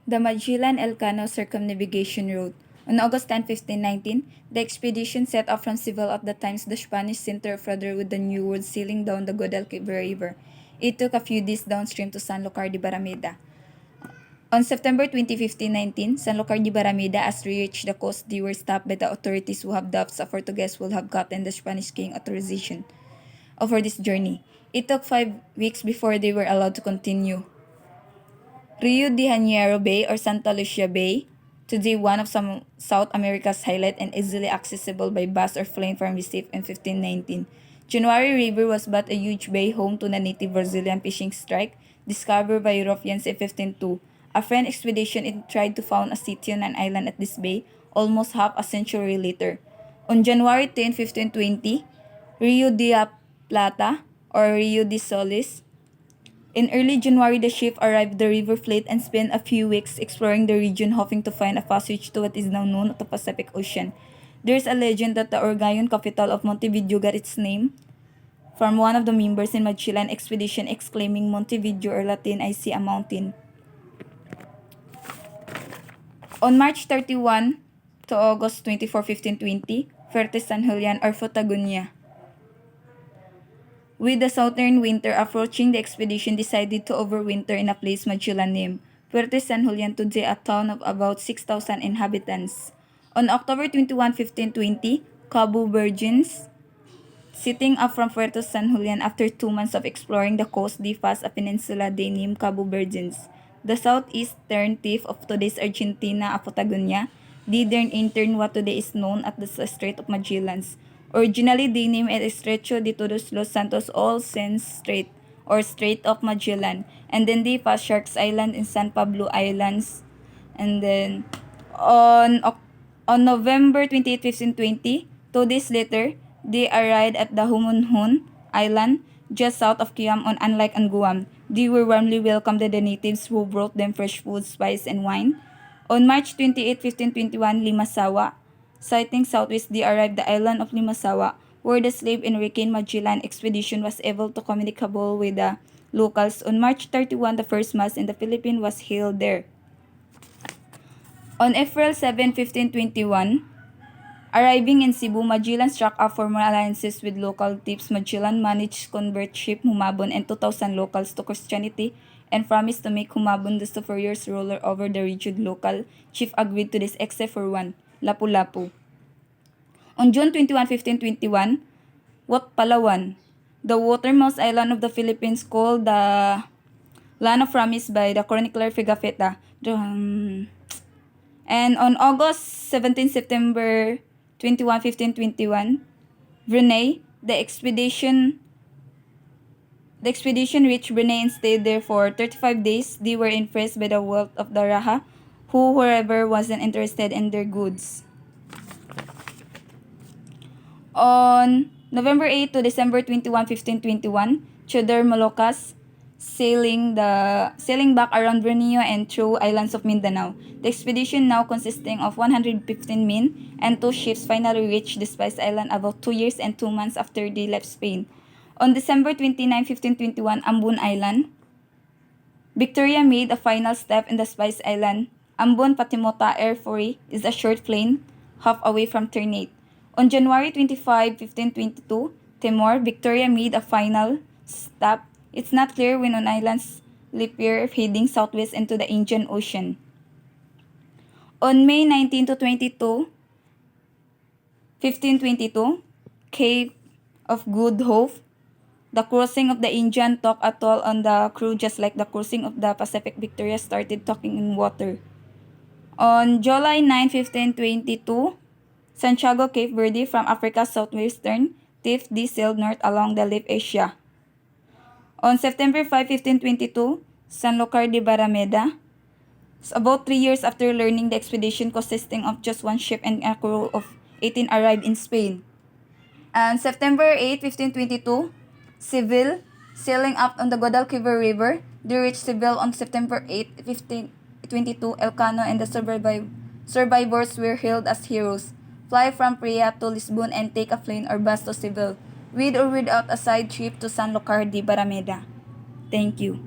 The Magellan-Elcano Circumnavigation Route. On August 10, 1519, the expedition set off from Seville, at the time the Spanish center of rudder with the New World, sailing down the Guadalquivir River. It took a few days downstream to Sanlúcar de Barrameda. On September 20, 1519, Sanlúcar de Barrameda, as they reached the coast, they were stopped by the authorities who have doubts a Portuguese would have gotten the Spanish king authorization for this journey. It took 5 weeks before they were allowed to continue. Rio de Janeiro Bay or Santa Lucia Bay, today one of some South America's highlight and easily accessible by bus or plane from Recife in 1519. January River was but a huge bay home to the native Brazilian fishing strike discovered by Europeans in 1502. A French expedition tried to found a city on an island at this bay almost half a century later. On January 10, 1520, Rio de la Plata or Rio de Solis. In early January, the ship arrived at the River Plate and spent a few weeks exploring the region, hoping to find a passage to what is now known as the Pacific Ocean. There is a legend that the Orgayon capital of Montevideo got its name from one of the members in Magellan expedition exclaiming, "Montevideo," or Latin, "I see a mountain." On March 31 to August 24, 1520, Fuerte San Julian or Patagonia. With the southern winter approaching, the expedition decided to overwinter in a place Magellan named Fuerte San Julian, today a town of about 6,000 inhabitants. On October 21, 1520, Cabo Virgins, sitting up from Puerto San Julian after 2 months of exploring the coast, they passed a peninsula they named Cabo Virgins. The southeastern tip of today's Argentina, Patagonia, they then entered what today is known as the Strait of Magellan's. Originally, they named it Estrecho de Todos los Santos All Saints Strait or Strait of Magellan. And then they passed Sharks Island and San Pablo Islands. And then on November 28, 1520, 2 days later, they arrived at the Humunhun Island, just south of Guam. Unlike on Guam, they were warmly welcomed by the natives who brought them fresh food, spice, and wine. On March 28, 1521, Limasawa, sighting southwest, they arrived at the island of Limasawa, where the slave Enrique Magellan expedition was able to communicable with the locals. On March 31, the first mass in the Philippines was held there. On April 7, 1521, arriving in Cebu, Magellan struck up formal alliances with local chiefs. Magellan managed to convert Chief Humabon and 2,000 locals to Christianity and promised to make Humabon the superior ruler over the region. Local chief agreed to this except for one, Lapu-Lapu. On June 21, 1521, Wat Palawan, the watermost island of the Philippines, called the Land of Promise by the chronicler Pigafetta. And on August 17, September 21, 1521, Brunei, the expedition reached Brunei and stayed there for 35 days. They were impressed by the wealth of the Raha, whoever wasn't interested in their goods. On November 8 to December 21, 1521, Theodore Malokas sailing back around Borneo and through islands of Mindanao. The expedition, now consisting of 115 men and 2 ships, finally reached the Spice Island about 2 years and 2 months after they left Spain. On December 29, 1521, Ambon Island, Victoria made a final step in the Spice Island. Ambon Patimota Air Ferry is a short plain half away from Ternate. On January 25, 1522, Timor, Victoria made a final stop. It's not clear when on islands Lipier, heading southwest into the Indian Ocean. On May 19 to 22, 1522, Cape of Good Hope, the crossing of the Indian took a toll on the crew, just like the crossing of the Pacific. Victoria started talking in water. On July 9, 1522, Santiago, Cape Verde, from Africa's southwestern tip, they sailed north along the Left Asia. On September 5, 1522, Sanlúcar de Barrameda. About 3 years after learning, the expedition consisting of just 1 ship and a crew of 18 arrived in Spain. And September 8, 1522, Seville, sailing up on the Guadalquivir River. They reached Seville on September 8, 1522. Elcano and the survivors were hailed as heroes. Fly from Praia to Lisbon and take a plane or bus to Seville, with or without a side trip to Sanlúcar de Barrameda. Thank you.